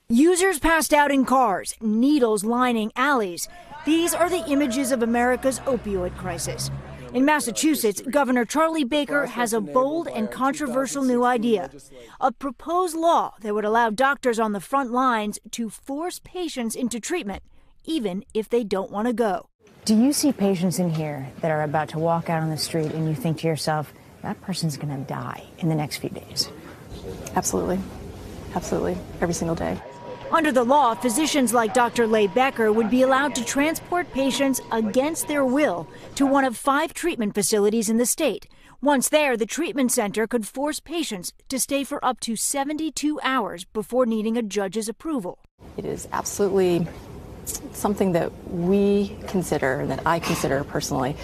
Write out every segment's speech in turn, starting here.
Users passed out in cars, needles lining alleys. These are the images of America's opioid crisis. In Massachusetts, Governor Charlie Baker has a bold and controversial new idea, a proposed law that would allow doctors on the front lines to force patients into treatment, even if they don't want to go. Do you see patients in here that are about to walk out on the street and you think to yourself, that person's going to die in the next few days? Absolutely. Absolutely. Every single day. Under the law, physicians like Dr. Leigh Becker would be allowed to transport patients against their will to one of 5 treatment facilities in the state. Once there, the treatment center could force patients to stay for up to 72 hours before needing a judge's approval. It is absolutely something that we consider, that I consider personally,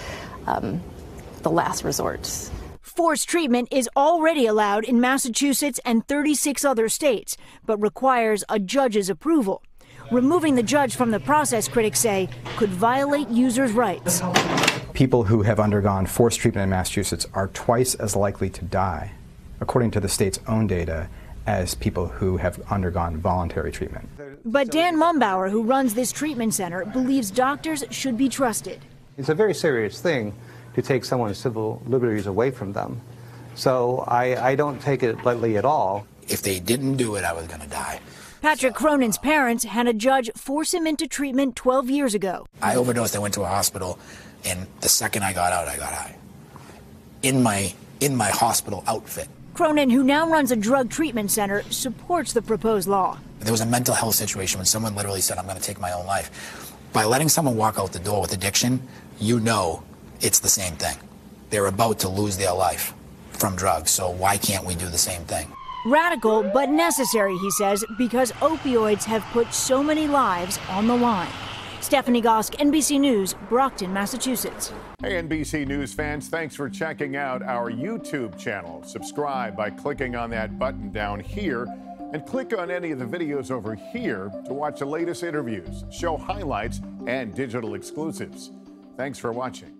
the last resort. Forced treatment is already allowed in Massachusetts and 36 other states, but requires a judge's approval. Removing the judge from the process, critics say, could violate users' rights. People who have undergone forced treatment in Massachusetts are twice as likely to die, according to the state's own data, as people who have undergone voluntary treatment. But Dan Mumbauer, who runs this treatment center, believes doctors should be trusted. It's a very serious thing to take someone's civil liberties away from them. So I don't take it lightly at all. If they didn't do it, I was going to die. Patrick Cronin's parents had a judge force him into treatment 12 years ago. I overdosed. I went to a hospital, and the second I got out, I got high. In my hospital outfit. Cronin, who now runs a drug treatment center, supports the proposed law. There was a mental health situation when someone literally said, I'm going to take my own life. By letting someone walk out the door with addiction, you know it's the same thing. They're about to lose their life from drugs, so why can't we do the same thing? Radical but necessary, he says, because opioids have put so many lives on the line. Stephanie Gosk, NBC News, Brockton, Massachusetts. Hey, NBC News fans, thanks for checking out our YouTube channel. Subscribe by clicking on that button down here and click on any of the videos over here to watch the latest interviews, show highlights, and digital exclusives. Thanks for watching.